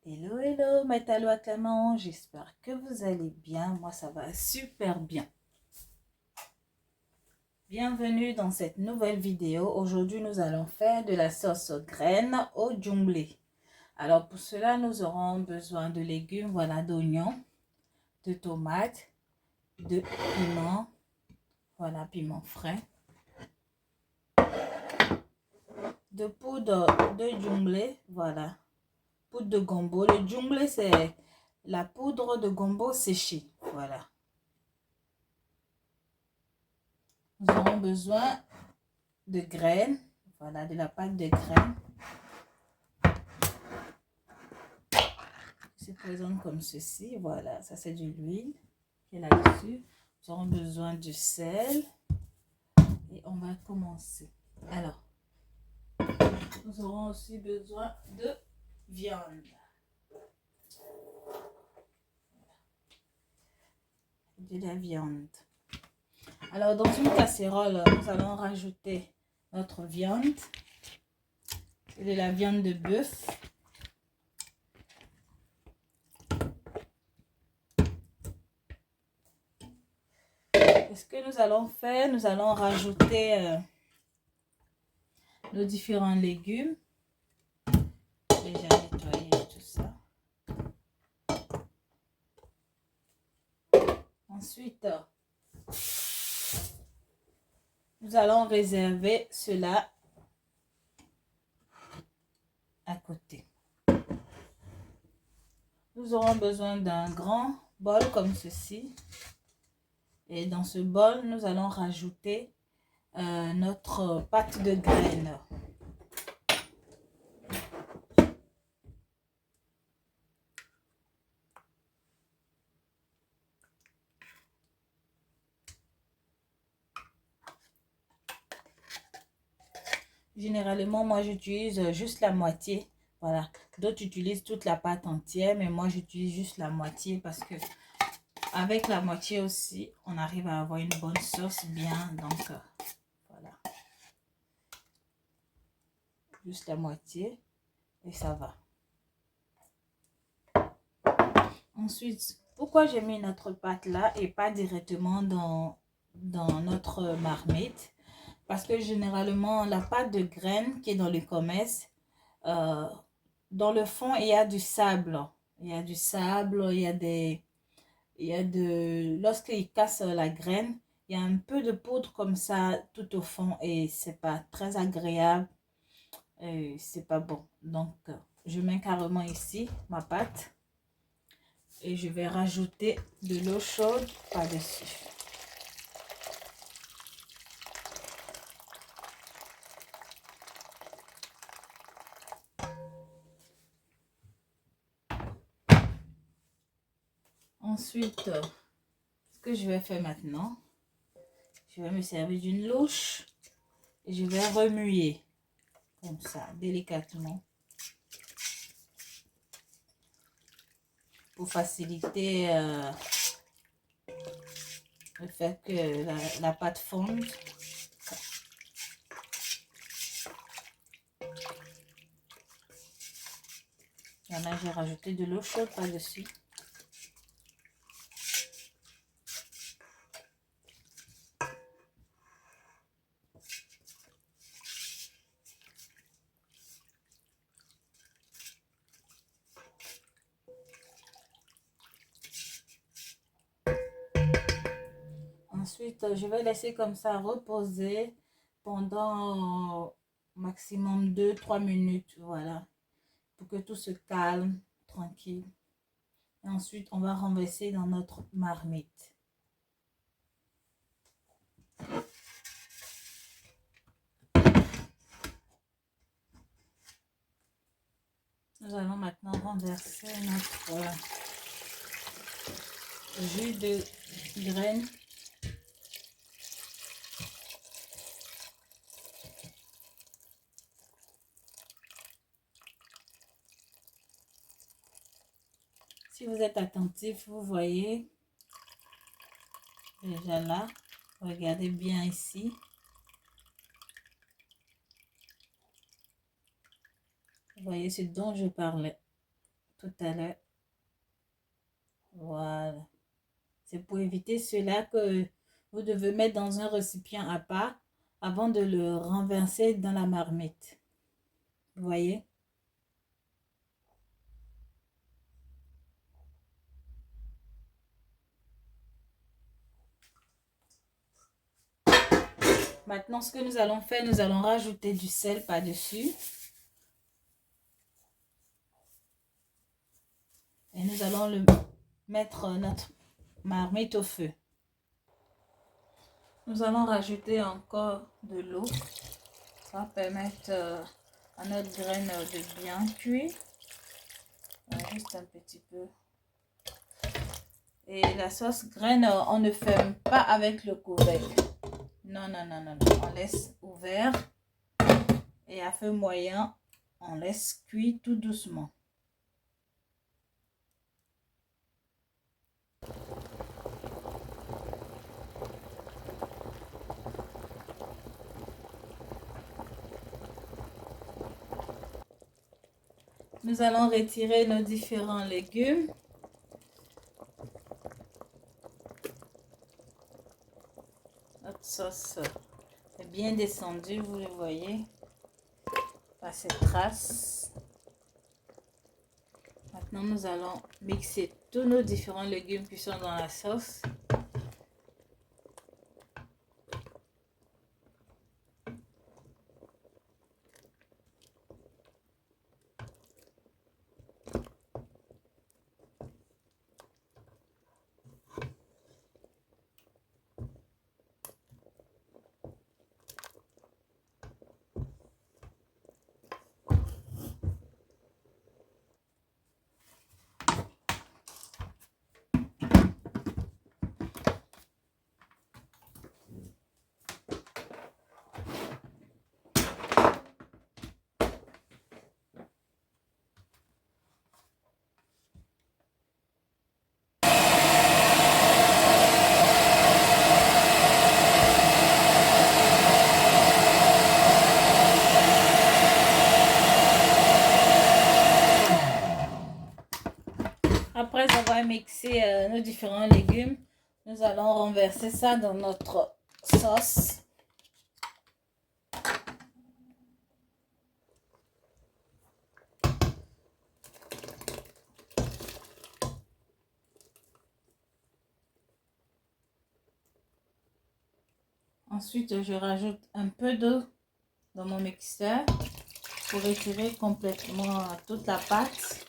Hello, hello, Matalo Akaman, j'espère que vous allez bien. Moi, ça va super bien. Bienvenue dans cette nouvelle vidéo. Aujourd'hui, nous allons faire de la sauce aux graines au djumblé. Alors, pour cela, nous aurons besoin de légumes, voilà, d'oignons, de tomates, de piments, voilà, piment frais, de poudre de djumblé, voilà, poudre de gombo. Le djumblé, c'est la poudre de gombo séchée, voilà. Nous aurons besoin de graines, voilà, de la pâte de graines. Se présente comme ceci, voilà, ça c'est de l'huile qui est là-dessus. Nous aurons besoin du sel et on va commencer. Alors, nous aurons aussi besoin de viande. De la viande. Alors, dans une casserole, nous allons rajouter notre viande. Et de la viande de bœuf. Et ce que nous allons faire, nous allons rajouter nos différents légumes. Déjà nettoyer tout ça. Ensuite, nous allons réserver cela à côté. Nous aurons besoin d'un grand bol comme ceci. Et dans ce bol, nous allons rajouter notre pâte de graines. Généralement, moi, j'utilise juste la moitié. Voilà. D'autres utilisent toute la pâte entière, mais moi, j'utilise juste la moitié parce que avec la moitié aussi, on arrive à avoir une bonne sauce bien. Donc, voilà. Juste la moitié et ça va. Ensuite, pourquoi j'ai mis notre pâte là et pas directement dans notre marmite? Parce que généralement, la pâte de graines qui est dans le commerce, dans le fond, il y a du sable. Il y a du sable, lorsqu'il casse la graine, il y a un peu de poudre comme ça tout au fond et c'est pas très agréable et c'est pas bon. Donc, je mets carrément ici ma pâte et je vais rajouter de l'eau chaude par-dessus. Ensuite, ce que je vais faire maintenant, je vais me servir d'une louche et je vais remuer comme ça, délicatement, pour faciliter le fait que la pâte fonde. Et là, j'ai rajouté de l'eau chaude par-dessus. Ensuite, je vais laisser comme ça reposer pendant maximum 2-3 minutes, voilà, pour que tout se calme, tranquille. Et ensuite, on va renverser dans notre marmite. Nous allons maintenant renverser notre jus de graines. Si vous êtes attentif, vous voyez déjà là. Regardez bien ici. Vous voyez ce dont je parlais tout à l'heure. Voilà. C'est pour éviter cela que vous devez mettre dans un récipient à part avant de le renverser dans la marmite. Vous voyez? Maintenant, ce que nous allons faire, nous allons rajouter du sel par-dessus. Et nous allons mettre notre marmite au feu. Nous allons rajouter encore de l'eau. Ça va permettre à notre graine de bien cuire. Juste un petit peu. Et la sauce graine, on ne ferme pas avec le couvercle. Non, non, non, non, non. On laisse ouvert. Et à feu moyen, on laisse cuire tout doucement. Nous allons retirer nos différents légumes. Notre sauce est bien descendue, vous le voyez, par cette trace. Maintenant, nous allons mixer tous nos différents légumes qui sont dans la sauce. Après avoir mixé nos différents légumes, nous allons renverser ça dans notre sauce. Ensuite, je rajoute un peu d'eau dans mon mixeur pour étirer complètement toute la pâte.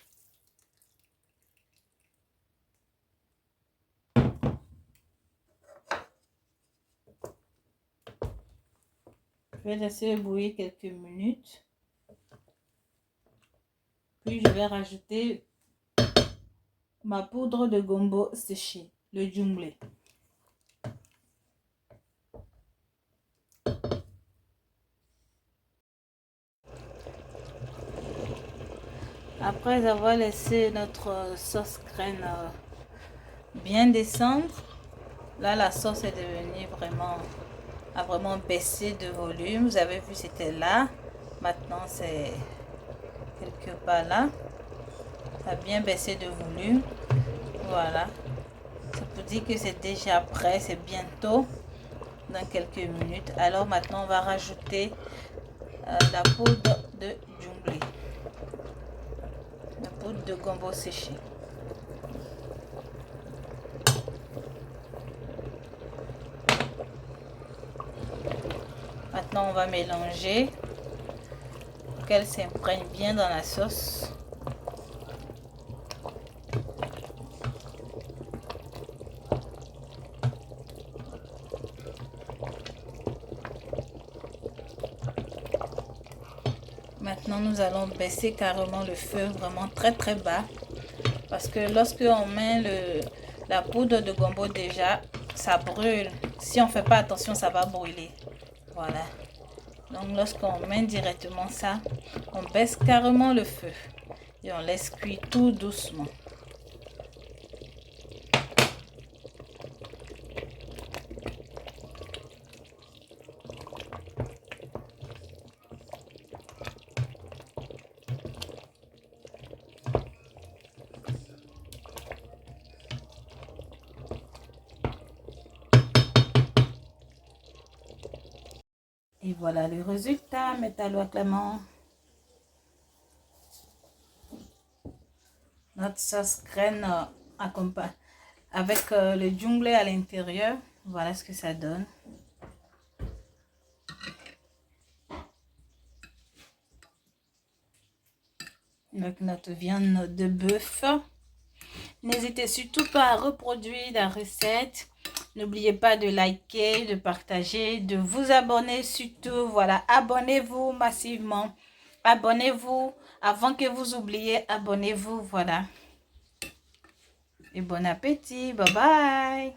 Je vais laisser bouillir quelques minutes. Puis je vais rajouter ma poudre de gombo séchée, le jumblé. Après avoir laissé notre sauce graine bien descendre, là la sauce est devenue a vraiment baissé de volume. Vous avez vu, c'était là. Maintenant, c'est quelque part là. Ça a bien baissé de volume. Voilà. Ça peut dire que c'est déjà prêt. C'est bientôt, dans quelques minutes. Alors maintenant, on va rajouter la poudre de jumblé. La poudre de gombo séché. Maintenant, on va mélanger pour qu'elle s'imprègne bien dans la sauce. Maintenant, nous allons baisser carrément le feu vraiment très très bas. Parce que lorsque on met la poudre de gombo déjà, ça brûle. Si on ne fait pas attention, ça va brûler. Voilà. Donc lorsqu'on met directement ça, on baisse carrément le feu. Et on laisse cuire tout doucement. Et voilà le résultat. Métallo à Clément. Notre sauce graine accompagne avec le jungle à l'intérieur. Voilà ce que ça donne. Avec notre viande de bœuf. N'hésitez surtout pas à reproduire la recette. N'oubliez pas de liker, de partager, de vous abonner surtout. Voilà, abonnez-vous massivement. Abonnez-vous avant que vous oubliez. Abonnez-vous, voilà. Et bon appétit. Bye bye.